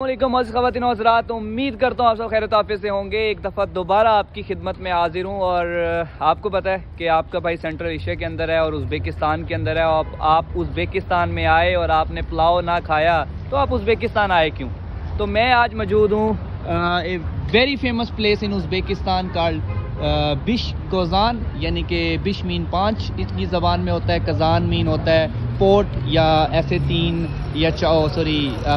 ख़वातीन और हज़रात, उम्मीद करता हूँ आप सब खैर आफियत से होंगे। एक दफ़ा दोबारा आपकी खिदमत में हाजिर हूँ और आपको पता है कि आपका भाई सेंट्रल एशिया के अंदर है और उज़्बेकिस्तान के अंदर है। आप उज़्बेकिस्तान में आए और आपने पुलाव ना खाया तो आप उज़्बेकिस्तान आए क्यों? तो मैं आज मौजूद हूँ a very famous place in Uzbekistan called बिश कज़ान, यानी कि बिश मीन 5 इसकी ज़बान में होता है, कज़ान मीन होता है पोर्ट, या ऐसे 3 या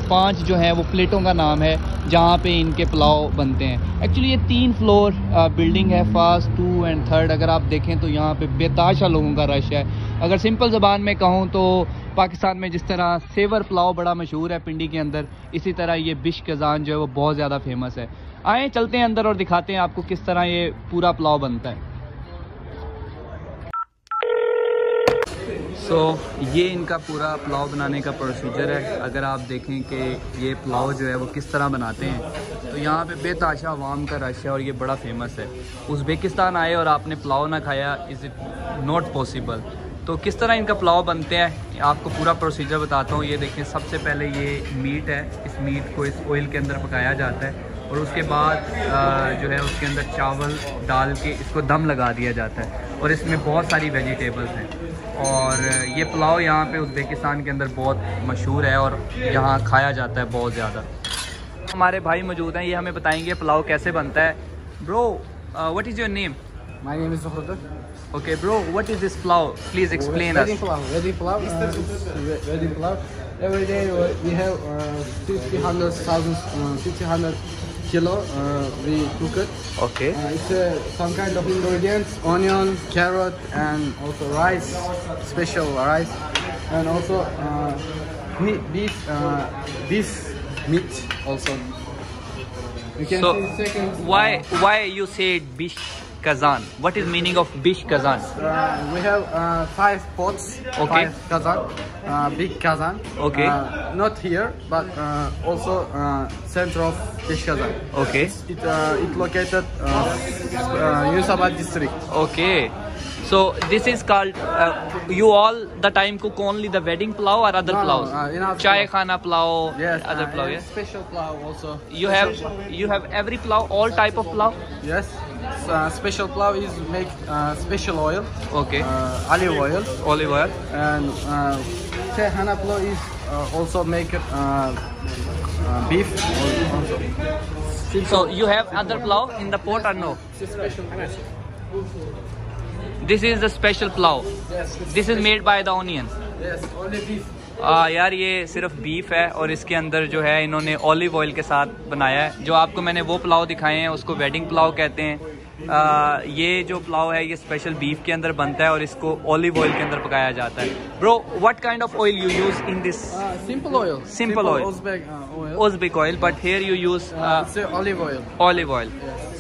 5 जो है वो प्लेटों का नाम है जहाँ पे इनके पुलाव बनते हैं। एक्चुअली ये 3 फ्लोर बिल्डिंग है, फर्स्ट 2 एंड 3। अगर आप देखें तो यहाँ पे बेताशा लोगों का रश है। अगर सिंपल ज़बान में कहूँ तो पाकिस्तान में जिस तरह सेवर पुलाव बड़ा मशहूर है पिंडी के अंदर, इसी तरह ये बिश कज़ान जो है वो बहुत ज़्यादा फेमस है। आए चलते हैं अंदर और दिखाते हैं आपको किस तरह ये पूरा पुलाव बनता है। ये इनका पूरा पुलाव बनाने का प्रोसीजर है। अगर आप देखें कि ये पुलाव जो है वो किस तरह बनाते हैं, तो यहाँ पे बेताशा अवाम का रश है और ये बड़ा फेमस है। उज़्बेकिस्तान आए और आपने पुलाव ना खाया, इज़ इट नॉट पॉसिबल। तो किस तरह इनका पुलाव बनते हैं आपको पूरा प्रोसीजर बताता हूँ। ये देखें, सबसे पहले ये मीट है, इस मीट को इस ऑयल के अंदर पकाया जाता है और उसके बाद जो है उसके अंदर चावल डाल के इसको दम लगा दिया जाता है और इसमें बहुत सारी वेजिटेबल्स हैं। और ये पुलाव यहाँ पे उज़्बेकिस्तान के अंदर बहुत मशहूर है और यहाँ खाया जाता है बहुत ज़्यादा। हमारे भाई मौजूद हैं, ये हमें बताएंगे पुलाव कैसे बनता है। Bro, what is your name? My name is Zuhur. Okay, bro, what is this pulao? Please explain us. Wedding pulao. Every day we have 1,500 kilo. We cook it. Okay. It's some kind of ingredients: onion, carrot, and also rice, special rice, and also beef meat also. You can So say second. why you said bish kazan? What is meaning of bish kazan? We have 5 pots, Okay. 5 kazan, big kazan. Okay. Not here, but also center of Bish Kazan. Okay. It located Yunusobod district. Okay. So this is called you all the time cook only the wedding pulao or other No, pulaos? enough Chai pulao. khana pulao, Yes. other pulao, yes. Special pulao also. You have every pulao, all type of pulao? Yes. Special pulao is make special oil. Okay. Olive oil. Olive oil. And Chai Hana pulao is also make beef also. So you have other pulao in the pot or no? It's special. This is the special pulao. Yes. This is made by the onion. Yes. Only beef. यार ये सिर्फ beef है और इसके अंदर जो है इन्होंने ऑलिव ऑयल के साथ बनाया है। जो आपको मैंने वो पुलाव दिखाए हैं उसको वेडिंग पुलाव कहते हैं। ये जो पुलाव है ये स्पेशल बीफ के अंदर बनता है और इसको ऑलिव ऑयल के अंदर पकाया जाता है। Bro, what kind of oil you use in this? Simple oil. Simple oil. Uzbek oil. Uzbek oil, but here you use It's olive oil. Olive oil.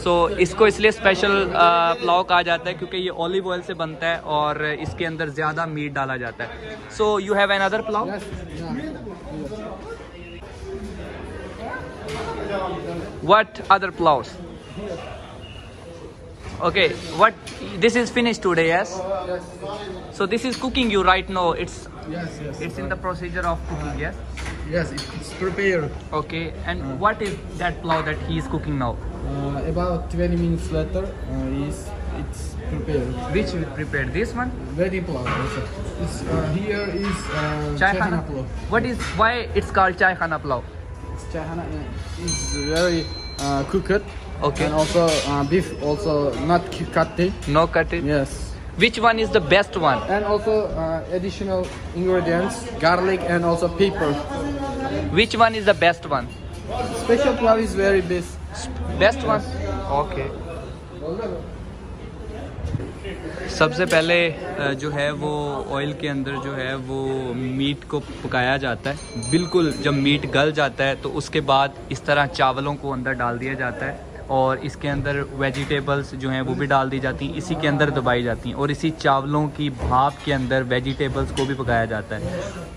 So इसको इसलिए स्पेशल पुलाव कहा जाता है क्योंकि ये ऑलिव ऑयल से बनता है और इसके अंदर ज़्यादा मीट डाला जाता है। So you have another pulao? Yes. Yeah. What other pulaus? Okay, what this is finished today, yes? Yes. So this is cooking you right now. It's Yes. in the procedure of cooking, yes? Yes. It's prepared. Okay, and what is that pulao that he is cooking now? About 20 minutes later, it's prepared. Which we prepared? This one? Wedding pulao also. It's here is Chai Chai khana. Hana pulao. Why it's called chai khana pulao? Chai Hana is very cooked. Okay. And also beef also not cutting. No cutting. Yes. Which one is the best one? And also additional ingredients, garlic and also pepper. Which one is the best one? Special pulao is very best. Best one? Okay. सबसे पहले जो है वो oil के अंदर जो है वो मीट को पकाया जाता है। बिल्कुल जब मीट गल जाता है तो उसके बाद इस तरह चावलों को अंदर डाल दिया जाता है और इसके अंदर वेजिटेबल्स जो हैं वो भी डाल दी जाती हैं, इसी के अंदर दबाई जाती हैं और इसी चावलों की भाप के अंदर वेजिटेबल्स को भी पकाया जाता है।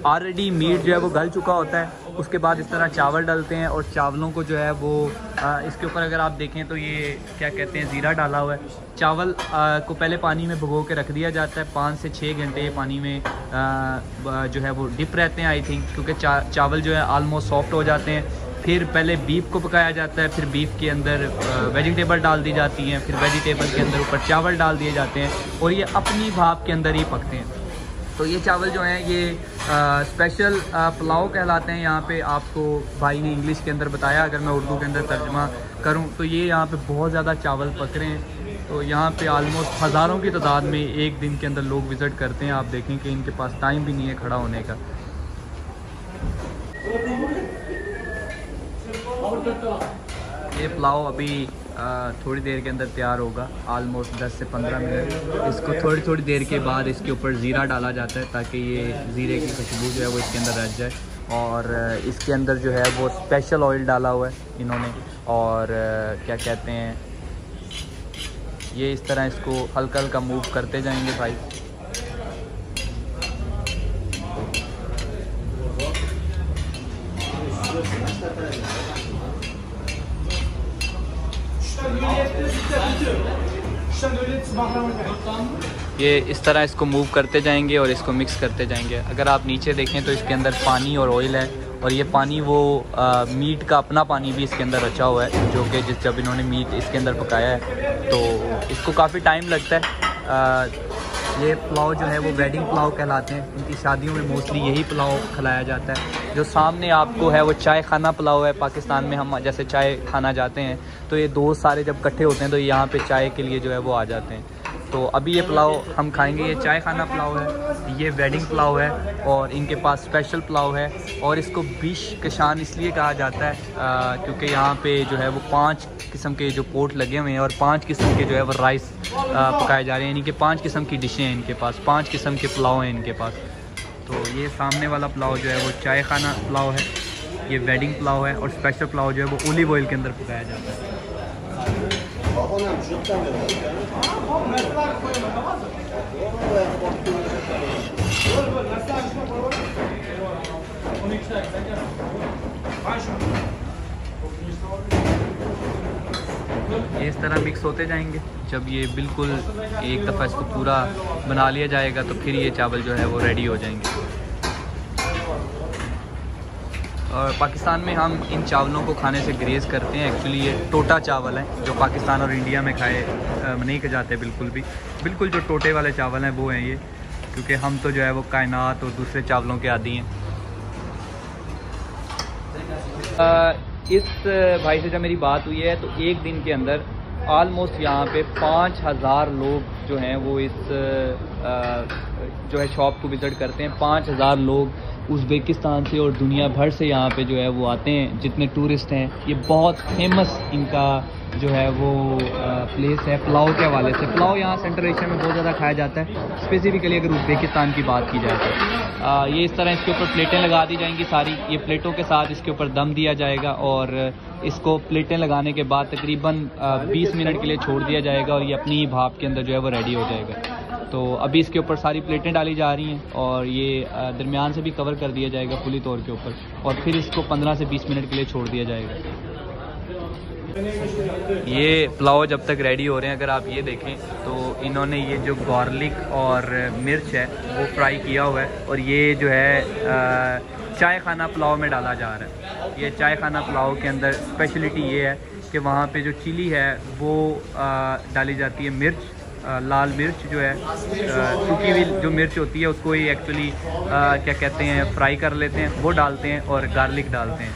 ऑलरेडी मीट जो है वो गल चुका होता है, उसके बाद इस तरह चावल डालते हैं और चावलों को जो है वो इसके ऊपर अगर आप देखें तो ये क्या कहते हैं, ज़ीरा डाला हुआ है। चावल को पहले पानी में भिगो के रख दिया जाता है, 5 से 6 घंटे पानी में जो है वो डिप रहते हैं आई थिंक, क्योंकि चावल जो है आलमोस्ट सॉफ्ट हो जाते हैं। फिर पहले बीफ को पकाया जाता है, फिर बीफ के अंदर वेजिटेबल डाल दी जाती हैं, फिर वेजिटेबल के अंदर ऊपर चावल डाल दिए जाते हैं और ये अपनी भाप के अंदर ही पकते हैं। तो ये चावल जो हैं ये स्पेशल पुलाव कहलाते हैं यहाँ पे। आपको भाई ने इंग्लिश के अंदर बताया, अगर मैं उर्दू के अंदर तर्जुमा करूँ तो ये यहाँ पे बहुत ज़्यादा चावल पक रहे हैं। तो यहाँ पे आलमोस्ट हज़ारों की तादाद में एक दिन के अंदर लोग विज़िट करते हैं। आप देखें कि इनके पास टाइम भी नहीं है खड़ा होने का। ये पुलाव अभी थोड़ी देर के अंदर तैयार होगा, आलमोस्ट 10 से 15 मिनट। इसको थोड़ी थोड़ी देर के बाद इसके ऊपर ज़ीरा डाला जाता है ताकि ये ज़ीरे की खुशबू जो है वो इसके अंदर रच जाए। और इसके अंदर जो है वो स्पेशल ऑयल डाला हुआ है इन्होंने। और क्या कहते हैं, ये इस तरह इसको हल्का हल्का मूव करते जाएंगे भाई। ये इस तरह इसको मूव करते जाएंगे और इसको मिक्स करते जाएंगे। अगर आप नीचे देखें तो इसके अंदर पानी और ऑयल है, और ये पानी वो मीट का अपना पानी भी इसके अंदर रचा हुआ है, जो कि जब इन्होंने मीट इसके अंदर पकाया है तो इसको काफ़ी टाइम लगता है। ये पुलाव जो है वो वेडिंग पुलाव कहलाते हैं। इनकी शादियों में मोस्टली यही पुलाव खिलाया जाता है। जो सामने आपको है वो चाय खाना पुलाव है। पाकिस्तान में हम जैसे चाय खाना जाते हैं तो ये दोस्त सारे जब इकट्ठे होते हैं तो यहाँ पे चाय के लिए जो है वो आ जाते हैं। तो अभी ये पुलाव हम खाएंगे। ये चाय खाना पुलाव है, ये वेडिंग पुलाव है, और इनके पास स्पेशल पुलाव है। और इसको बीश कशान इसलिए कहा जाता है क्योंकि यहाँ पे जो है वो 5 किस्म के जो पोट लगे हुए हैं और 5 किस्म के जो है वो राइस पकाए जा रहे हैं। यानी कि 5 किस्म की डिशें हैं इनके पास, 5 किस्म के पुलाव हैं इनके पास। तो ये सामने वाला पुलाव जो है वो चाय खाना पुलाव है, ये वेडिंग पुलाव है, और स्पेशल पुलाव जो है वो ओलिव ऑयल के अंदर पकाया जाता है। ये इस तरह मिक्स होते जाएंगे। जब ये बिल्कुल एक दफ़ा इसको पूरा बना लिया जाएगा तो फिर ये चावल जो है वो रेडी हो जाएंगे। और पाकिस्तान में हम इन चावलों को खाने से ग्रेज़ करते हैं। एक्चुअली ये टोटा चावल है जो पाकिस्तान और इंडिया में खाए नहीं जाते बिल्कुल भी। बिल्कुल जो टोटे वाले चावल हैं वो हैं ये, क्योंकि हम तो जो है वो कायनात और दूसरे चावलों के आदी हैं। इस भाई से जब मेरी बात हुई है तो एक दिन के अंदर आलमोस्ट यहाँ पे 5000 लोग जो हैं वो इस जो है शॉप को विज़िट करते हैं। 5000 लोग उज़्बेकिस्तान से और दुनिया भर से यहाँ पे जो है वो आते हैं, जितने टूरिस्ट हैं। ये बहुत फेमस इनका जो है वो प्लेस है पुलाव के हवाले से। पुलाव यहाँ सेंट्रल एशिया में बहुत ज़्यादा खाया जाता है, स्पेसिफिकली अगर उज़्बेकिस्तान की बात की जाए तो। ये इस तरह इसके ऊपर प्लेटें लगा दी जाएंगी सारी। ये प्लेटों के साथ इसके ऊपर दम दिया जाएगा और इसको प्लेटें लगाने के बाद तकरीबन 20 मिनट के लिए छोड़ दिया जाएगा और ये अपनी ही भाप के अंदर जो है वो रेडी हो जाएगा। तो अभी इसके ऊपर सारी प्लेटें डाली जा रही हैं और ये दरमियान से भी कवर कर दिया जाएगा फुली तौर के ऊपर, और फिर इसको 15 से 20 मिनट के लिए छोड़ दिया जाएगा। ये पुलाव जब तक रेडी हो रहे हैं, अगर आप ये देखें तो इन्होंने ये जो गार्लिक और मिर्च है वो फ्राई किया हुआ है, और ये जो है चाय खाना पुलाव में डाला जा रहा है। ये चाय खाना पुलाव के अंदर स्पेशलिटी ये है कि वहाँ पे जो चिली है वो डाली जाती है, मिर्च लाल मिर्च जो है सूखी हुई जो मिर्च होती है उसको ही एक्चुअली क्या कहते हैं फ्राई कर लेते हैं, वो डालते हैं और गार्लिक डालते हैं।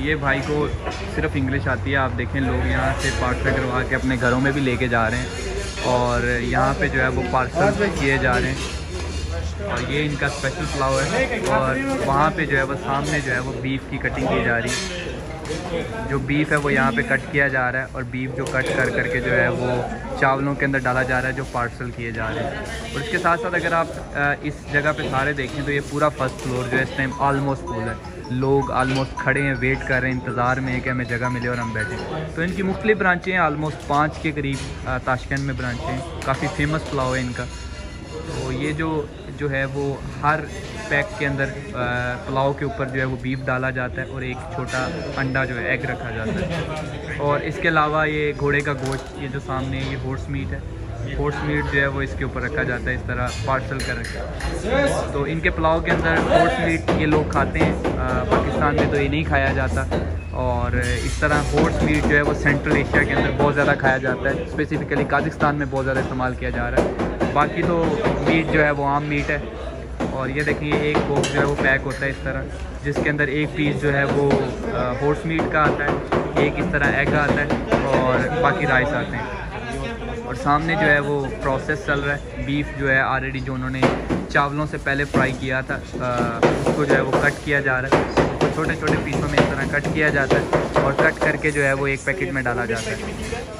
ये भाई को सिर्फ इंग्लिश आती है। आप देखें लोग यहाँ से पार्सल करवा के अपने घरों में भी लेके जा रहे हैं और यहाँ पे जो है वो पार्सल किए जा रहे हैं। और ये इनका स्पेशल पुलाव है और वहाँ पे जो है वो सामने जो है वो बीफ की कटिंग की जा रही है। जो बीफ है वो यहाँ पे कट किया जा रहा है और बीफ जो कट कर करके जो है वो चावलों के अंदर डाला जा रहा है जो पार्सल किए जा रहे हैं। और इसके साथ साथ अगर आप इस जगह पे सारे देखें तो ये पूरा फर्स्ट फ्लोर जो है इस टाइम ऑलमोस्ट फुल है। लोग ऑलमोस्ट खड़े हैं, वेट कर रहे हैं, इंतज़ार में है कि हमें जगह मिले और हम बैठें। तो इनकी मुख्तलिफ ब्रांचें हैं, ऑलमोस्ट 5 के करीब ताशकंद में ब्रांचें हैं। काफ़ी फेमस पुलाव है इनका। तो ये जो है वो हर पैक के अंदर पुलाव के ऊपर जो है वो बीफ डाला जाता है और एक छोटा अंडा जो है एग रखा जाता है। और इसके अलावा ये घोड़े का गोश्त, ये जो सामने ये हॉर्स मीट है, हॉर्स मीट जो है वो इसके ऊपर रखा जाता है इस तरह पार्सल कर रखा। तो इनके पुलाव के अंदर हॉर्स मीट ये लोग खाते हैं, पाकिस्तान में तो ये नहीं खाया जाता। और इस तरह हॉर्स मीट जो है वो सेंट्रल एशिया के अंदर बहुत ज़्यादा खाया जाता है, स्पेसिफ़िकली काज़ाकिस्तान में बहुत ज़्यादा इस्तेमाल किया जा रहा है। बाकी तो मीट जो है वो आम मीट है। और ये देखिए एक बॉक्स जो है वो पैक होता है इस तरह, जिसके अंदर एक पीस जो है वो हॉर्स मीट का आता है, एक इस तरह एग आता है और बाकी राइस आते हैं। और सामने जो है वो प्रोसेस चल रहा है। बीफ जो है ऑलरेडी जो उन्होंने चावलों से पहले फ्राई किया था उसको जो है वो कट किया जा रहा है, उसको छोटे छोटे पीसों में इस तरह कट किया जाता है और कट करके जो है वो एक पैकेट में डाला जाता है।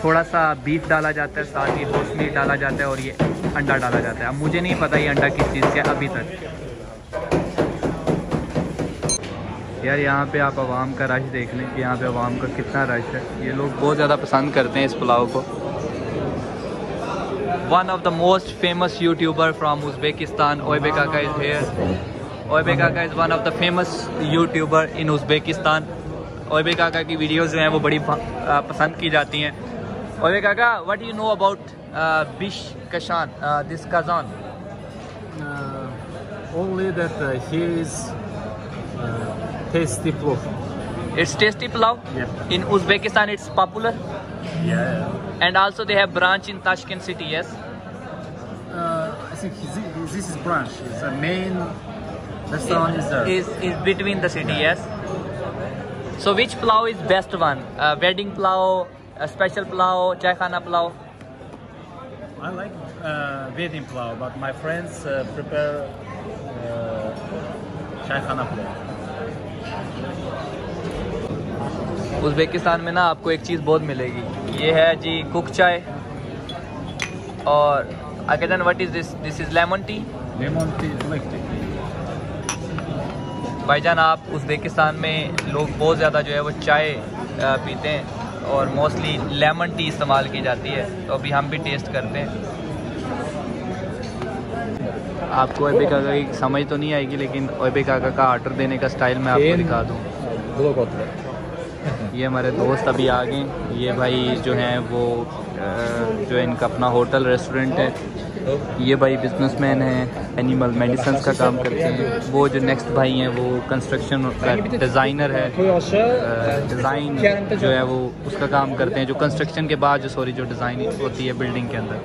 थोड़ा सा बीफ डाला जाता है, साथ ही हॉर्स मीट डाला जाता है और ये अंडा डाला जाता है। अब मुझे नहीं पता ये अंडा किस चीज़ का अभी तक। यार यहाँ पे आप आवाम का रश देख लें कि यहाँ पे आवाम का कितना रश है। ये लोग बहुत ज़्यादा पसंद करते हैं इस पुलाव को। One of the most famous YouTuber from Uzbekistan, Oybek Kaka is here. Oybek Kaka is one of the famous YouTuber in Uzbekistan. Oybek Kaka की वीडियोज़ जो हैं वो बड़ी पसंद की जाती हैं। Oybek Kaka, what do you know about Bish Kashan, this Kazan? Only that he is tasty pulao. It's tasty pulao. Yeah. In Uzbekistan, it's popular. Yeah. And also they have branch in Tashkent city, yes? I think this is branch. It's a main restaurant is there. Is between the city, yes? So which pulao is best one? Wedding pulao, special pulao, chai khana pulao? I like wedding pulao, but my friends prepare chai khana pulao. Uzbekistan में ना आपको एक चीज़ बहुत मिलेगी, ये है जी कुक चाय। और अकेदन what is this? This is lemon tea. Lemon tea, black tea. भाईजान आप उज़्बेकिस्तान में लोग बहुत ज़्यादा जो है वो चाय पीते हैं और मोस्टली लेमन टी इस्तेमाल की जाती है। तो अभी हम भी टेस्ट करते हैं। आपको ओयबेक काका की समझ तो नहीं आएगी, लेकिन ओयबेक काका का ऑर्डर देने का स्टाइल मैं आपको दिखा दूँ। ये हमारे दोस्त अभी आ गए। ये भाई जो हैं वो जो है इनका अपना होटल रेस्टोरेंट है। ये भाई बिजनेसमैन हैं, एनिमल मेडिसिन का काम करते हैं। वो जो नेक्स्ट भाई हैं वो कंस्ट्रक्शन का डिज़ाइनर है, डिज़ाइन जो है वो उसका काम करते हैं, जो कंस्ट्रक्शन के बाद जो डिज़ाइन होती है बिल्डिंग के अंदर।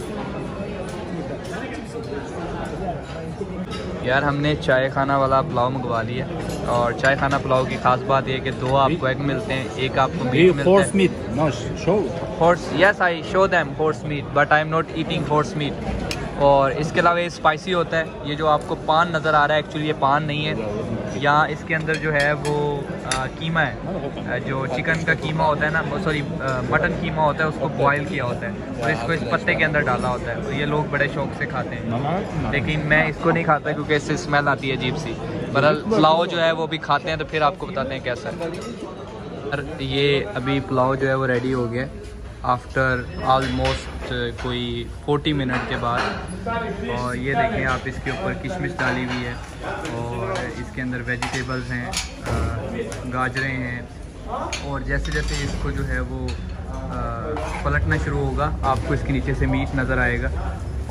यार हमने चाय खाना वाला पुलाव मंगवा लिया, और चाय खाना पुलाव की खास बात यह है कि दो आपको एग मिलते हैं, एक आपको मीट मिलता है। Horse, yes I show them horse meat, but I am not eating horse meat. और इसके अलावा ये स्पाइसी होता है। ये जो आपको पान नज़र आ रहा है एक्चुअली ये पान नहीं है, यहाँ इसके अंदर जो है वो कीमा है, जो चिकन का कीमा होता है ना, सॉरी मटन कीमा होता है, उसको बॉयल किया होता है और इसको इस पत्ते के अंदर डाला होता है। तो ये लोग बड़े शौक से खाते हैं, लेकिन मैं इसको नहीं खाता क्योंकि इससे स्मेल आती है अजीब सी। पर पुलाव जो है वो भी खाते हैं, तो फिर आपको बताते हैं कैसा है। ये अभी पुलाव जो है वो रेडी हो गया आफ्टर ऑलमोस्ट कोई 40 मिनट के बाद। और ये देखें आप, इसके ऊपर किशमिश डाली हुई है और इसके अंदर वेजिटेबल्स हैं, गाजरें हैं। और जैसे जैसे इसको जो है वो पलटना शुरू होगा आपको इसके नीचे से मीट नज़र आएगा।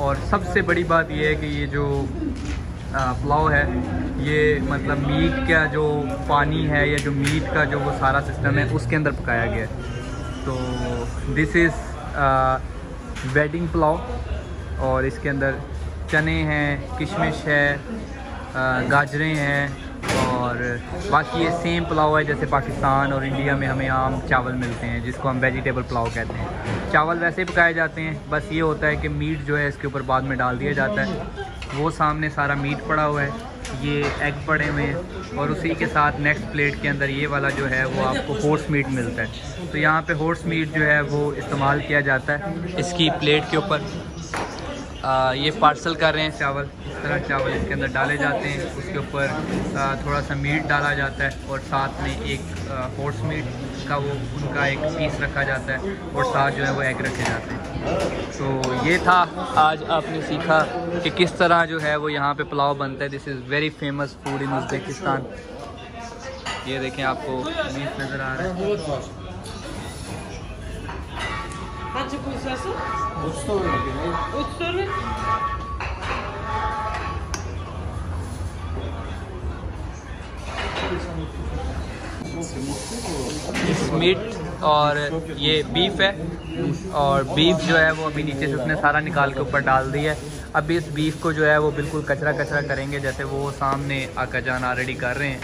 और सबसे बड़ी बात ये है कि ये जो पुलाव है ये मतलब मीट का जो पानी है या जो मीट का जो वो सारा सिस्टम है उसके अंदर पकाया गया है। तो दिस इज़ वेडिंग पुलाव, और इसके अंदर चने हैं, किशमिश है, गाजरें हैं, और बाकी ये सेम पुलाव है जैसे पाकिस्तान और इंडिया में हमें आम चावल मिलते हैं, जिसको हम वेजिटेबल पुलाव कहते हैं। चावल वैसे ही पकाए जाते हैं, बस ये होता है कि मीट जो है इसके ऊपर बाद में डाल दिया जाता है। वो सामने सारा मीट पड़ा हुआ है, ये एग पड़े हुए हैं, और उसी के साथ नेक्स्ट प्लेट के अंदर ये वाला जो है वो आपको हॉर्स मीट मिलता है। तो यहाँ पे हॉर्स मीट जो है वो इस्तेमाल किया जाता है इसकी प्लेट के ऊपर। ये पार्सल कर रहे हैं चावल। इस तरह चावल इसके अंदर डाले जाते हैं, उसके ऊपर थोड़ा सा मीट डाला जाता है और साथ में एक हॉर्स मीट का वो उनका एक पीस रखा जाता है और साथ जो है वो एग रखे जाते हैं। तो ये था आज आपने सीखा कि किस तरह जो है वो यहाँ पे पुलाव बनता है। This is very famous food in Uzbekistan. ये देखें आपको मीट नज़र आ रहा है। इस मीट और ये बीफ है और बीफ जो है वो अभी नीचे से उसने सारा निकाल के ऊपर डाल दिया है। अभी इस बीफ को जो है वो बिल्कुल कचरा कचरा करेंगे, जैसे वो सामने आका जान ऑलरेडी कर रहे हैं।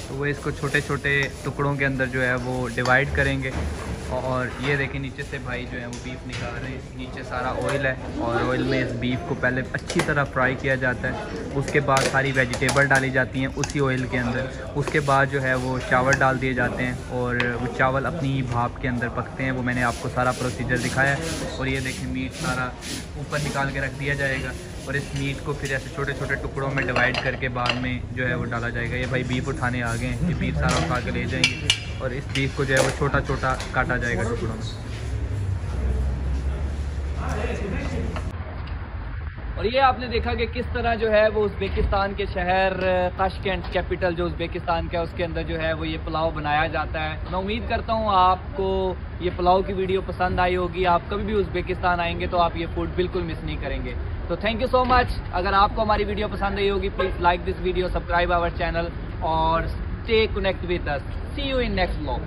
तो वो इसको छोटे छोटे टुकड़ों के अंदर जो है वो डिवाइड करेंगे। और ये देखें नीचे से भाई जो है वो बीफ निकाल रहे हैं। नीचे सारा ऑयल है और ऑयल में इस बीफ को पहले अच्छी तरह फ्राई किया जाता है। उसके बाद सारी वेजिटेबल डाली जाती हैं उसी ऑयल के अंदर। उसके बाद जो है वो चावल डाल दिए जाते हैं और वो चावल अपनी भाप के अंदर पकते हैं। वो मैंने आपको सारा प्रोसीजर दिखाया है। और ये देखें मीट सारा ऊपर निकाल के रख दिया जाएगा और इस मीट को फिर ऐसे छोटे छोटे टुकड़ों में डिवाइड करके बाद में जो है वो डाला जाएगा। ये भाई बीफ उठाने आ गए हैं, ये बीफ सारा उठा के ले जाएंगे और इस बीफ को जो है वो छोटा छोटा काटा जाएगा टुकड़ों में। और ये आपने देखा कि किस तरह जो है वो उज़्बेकिस्तान के शहर ताशकेंट कैपिटल जो उज़्बेकिस्तान का है उसके अंदर जो है वो ये पुलाव बनाया जाता है। मैं उम्मीद करता हूँ आपको ये पुलाव की वीडियो पसंद आई होगी। आप कभी भी उज़्बेकिस्तान आएंगे तो आप ये फूड बिल्कुल मिस नहीं करेंगे। तो थैंक यू सो मच। अगर आपको हमारी वीडियो पसंद आई होगी please like this video, subscribe our channel और stay connect with us. See you in next vlog.